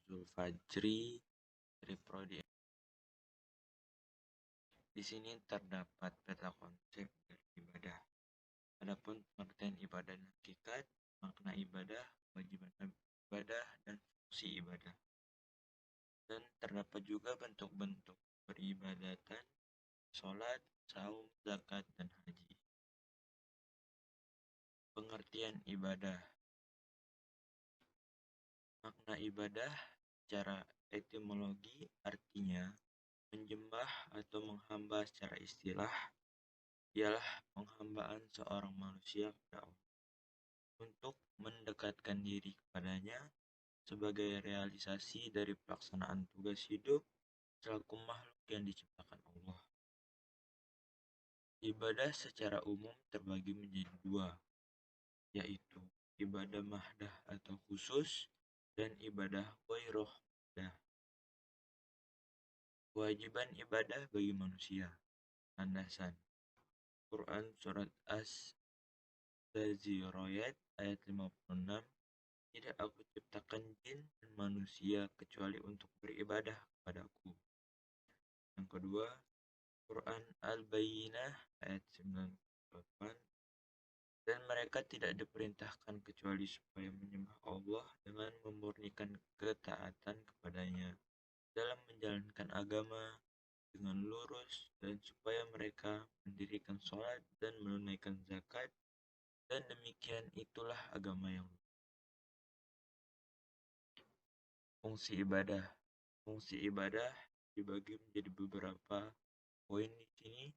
Zulfajri dari Prodi. Di sini terdapat peta konsep dari ibadah. Adapun pengertian ibadah dan hakikat, makna ibadah, kewajiban ibadah, dan fungsi ibadah. Dan terdapat juga bentuk-bentuk peribadatan, sholat, saum, zakat, dan haji. Pengertian ibadah. Makna ibadah secara etimologi artinya menyembah atau menghamba. Secara istilah ialah penghambaan seorang manusia kepada Allah untuk mendekatkan diri kepadanya sebagai realisasi dari pelaksanaan tugas hidup selaku makhluk yang diciptakan Allah. Ibadah secara umum terbagi menjadi dua, yaitu ibadah mahdah atau khusus dan ibadah ghairuh mahdah. Kewajiban ibadah bagi manusia. Landasan Quran Surat As-Zaziriyat ayat 56, tidak aku ciptakan jin dan manusia kecuali untuk beribadah kepadaku. Yang kedua, Quran Al-Bayyinah ayat 98, dan mereka tidak diperintahkan kecuali supaya menyembah Allah dengan memurnikan ketaatan kepadanya dalam menjalankan agama dengan lurus, dan supaya mereka mendirikan sholat dan menunaikan zakat, dan demikian itulah agama yang lurus. Fungsi ibadah. Fungsi ibadah dibagi menjadi beberapa poin di sini.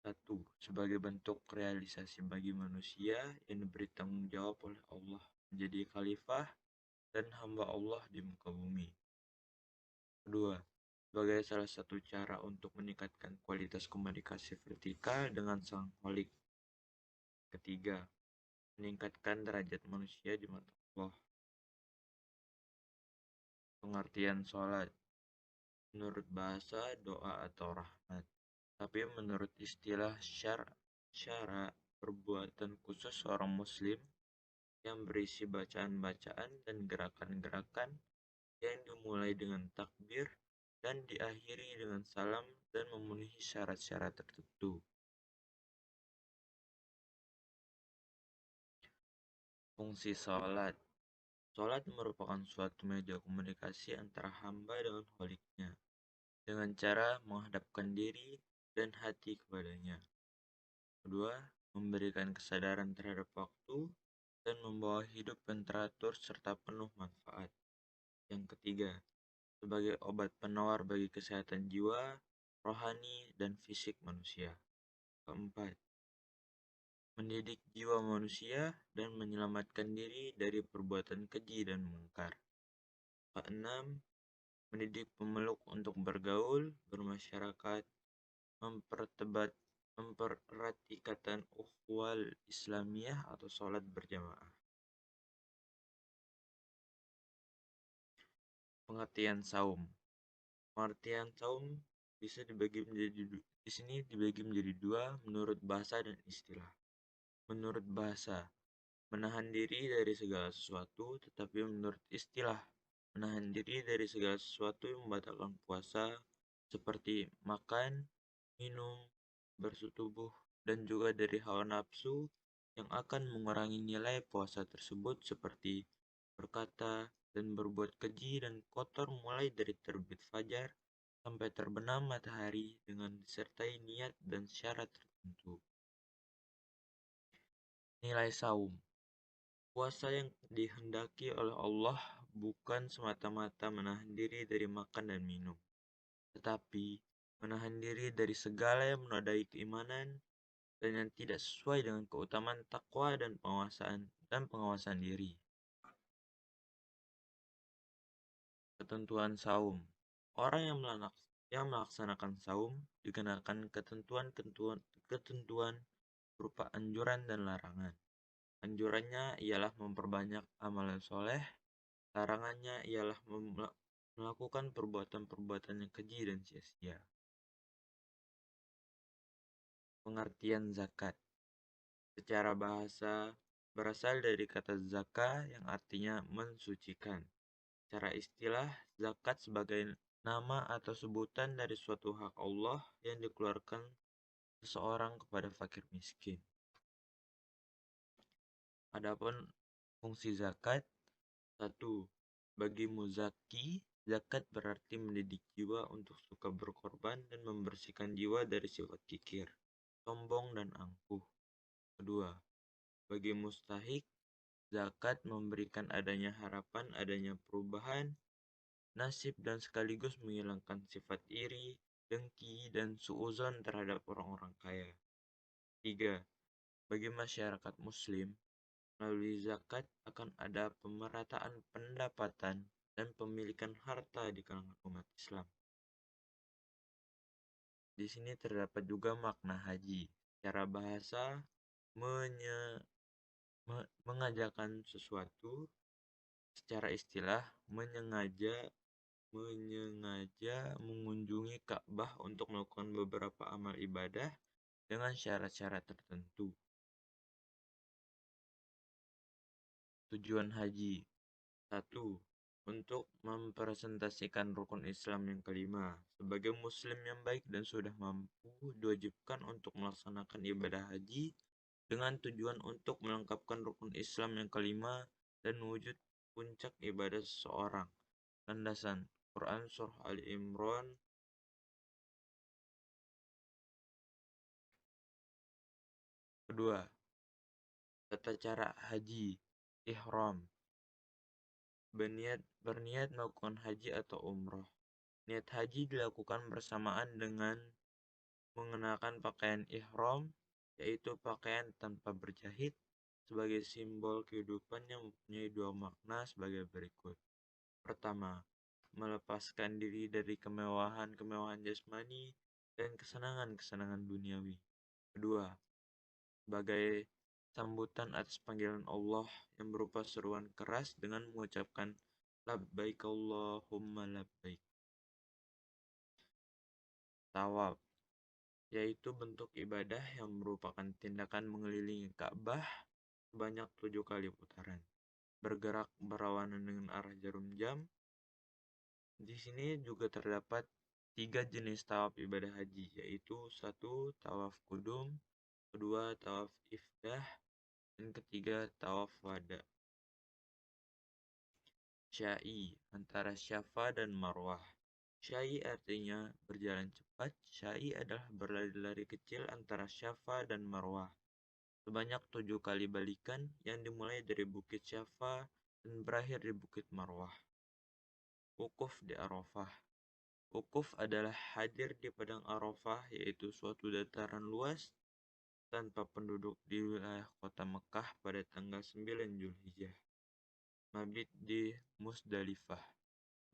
1. Sebagai bentuk realisasi bagi manusia yang diberi tanggung jawab oleh Allah menjadi khalifah dan hamba Allah di muka bumi. 2. Sebagai salah satu cara untuk meningkatkan kualitas komunikasi vertikal dengan Sang Khalik. 3. Meningkatkan derajat manusia di mata Allah. Pengertian sholat. Menurut bahasa, doa atau rahmat. Tapi menurut istilah syara, perbuatan khusus seorang muslim yang berisi bacaan-bacaan dan gerakan-gerakan yang dimulai dengan takbir dan diakhiri dengan salam dan memenuhi syarat-syarat tertentu. Fungsi sholat. Sholat merupakan suatu media komunikasi antara hamba dengan Khaliknya dengan cara menghadapkan diri dan hati kepadanya. Kedua, memberikan kesadaran terhadap waktu dan membawa hidup yang teratur serta penuh manfaat. Yang ketiga, sebagai obat penawar bagi kesehatan jiwa, rohani, dan fisik manusia. Keempat, mendidik jiwa manusia dan menyelamatkan diri dari perbuatan keji dan mungkar. Keenam, mendidik pemeluk untuk bergaul, bermasyarakat, mempererat ikatan ukhuwah Islamiyah atau sholat berjamaah. Pengertian saum. Pengertian saum bisa dibagi menjadi dua menurut bahasa dan istilah. Menurut bahasa, menahan diri dari segala sesuatu, tetapi menurut istilah, menahan diri dari segala sesuatu yang membatalkan puasa, seperti makan, minum, bersetubuh, dan juga dari hawa nafsu yang akan mengurangi nilai puasa tersebut, seperti berkata dan berbuat keji dan kotor mulai dari terbit fajar sampai terbenam matahari dengan disertai niat dan syarat tertentu. Nilai saum. Puasa yang dihendaki oleh Allah bukan semata-mata menahan diri dari makan dan minum, tetapi menahan diri dari segala yang menodai keimanan dan yang tidak sesuai dengan keutamaan takwa dan pengawasan diri. Ketentuan saum. Orang yang melaksanakan saum dikenakan ketentuan berupa anjuran dan larangan. Anjurannya ialah memperbanyak amalan soleh, larangannya ialah melakukan perbuatan-perbuatan yang keji dan sia-sia. Pengertian zakat. Secara bahasa berasal dari kata zakah yang artinya mensucikan. Secara istilah, zakat sebagai nama atau sebutan dari suatu hak Allah yang dikeluarkan seseorang kepada fakir miskin. Adapun fungsi zakat, 1. Bagi muzaki, zakat berarti mendidik jiwa untuk suka berkorban dan membersihkan jiwa dari sifat kikir, sombong, dan angkuh. Kedua, bagi mustahik, zakat memberikan adanya harapan adanya perubahan nasib dan sekaligus menghilangkan sifat iri, dengki, dan suuzon terhadap orang-orang kaya. 3. Bagi masyarakat muslim, melalui zakat akan ada pemerataan pendapatan dan pemilikan harta di kalangan umat Islam. Di sini terdapat juga makna haji. Secara bahasa, mengajarkan sesuatu. Secara istilah, menyengaja mengunjungi Ka'bah untuk melakukan beberapa amal ibadah dengan syarat-syarat tertentu. Tujuan haji. 1. Untuk mempresentasikan rukun Islam yang kelima. Sebagai muslim yang baik dan sudah mampu, diwajibkan untuk melaksanakan ibadah haji dengan tujuan untuk melengkapkan rukun Islam yang kelima dan wujud puncak ibadah seseorang. Landasan Quran Surah Ali Imran. Kedua, tata cara haji, ihram. Berniat melakukan haji atau umroh. Niat haji dilakukan bersamaan dengan mengenakan pakaian ihram, yaitu pakaian tanpa berjahit, sebagai simbol kehidupan yang mempunyai dua makna sebagai berikut. Pertama, melepaskan diri dari kemewahan-kemewahan jasmani dan kesenangan-kesenangan duniawi. Kedua, sebagai sambutan atas panggilan Allah yang berupa seruan keras dengan mengucapkan labbaik Allahumma labbaik. Tawaf, yaitu bentuk ibadah yang merupakan tindakan mengelilingi Ka'bah sebanyak 7 kali putaran, bergerak berlawanan dengan arah jarum jam. Di sini juga terdapat 3 jenis tawaf ibadah haji, yaitu 1. Tawaf kudum, 2. Tawaf ifdah, dan ketiga tawaf wada. Sya'i, antara Syafa dan Marwah. Sya'i artinya berjalan cepat. Sya'i adalah berlari-lari kecil antara Syafa dan Marwah, sebanyak 7 kali balikan yang dimulai dari Bukit Syafa dan berakhir di Bukit Marwah. Wukuf di Arafah. Wukuf adalah hadir di padang Arafah, yaitu suatu dataran luas tanpa penduduk di wilayah kota Mekah pada tanggal 9 Zulhijjah. Mabit di Musdalifah.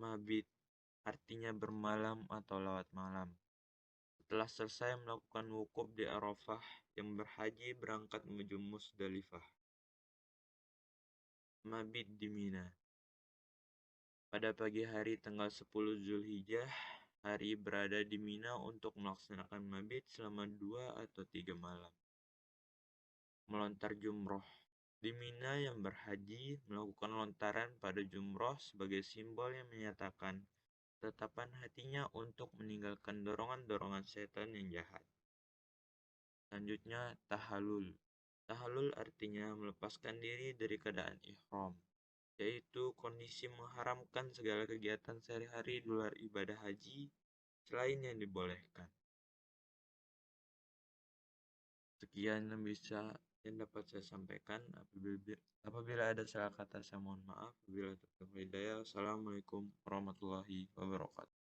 Mabit artinya bermalam atau lawat malam. Setelah selesai melakukan wukuf di Arafah, yang berhaji berangkat menuju Musdalifah. Mabit di Mina. Pada pagi hari tanggal 10 Zulhijjah, hari berada di Mina untuk melaksanakan mabit selama 2 atau 3 malam. Melontar jumroh. Di Mina, yang berhaji melakukan lontaran pada jumroh sebagai simbol yang menyatakan ketetapan hatinya untuk meninggalkan dorongan-dorongan setan yang jahat. Selanjutnya, tahalul. Tahalul artinya melepaskan diri dari keadaan ihram, yaitu kondisi mengharamkan segala kegiatan sehari-hari di luar ibadah haji selain yang dibolehkan. Sekian yang dapat saya sampaikan. Apabila ada salah kata, saya mohon maaf. Wabillahi taufiq wal hidayah. Assalamualaikum warahmatullahi wabarakatuh.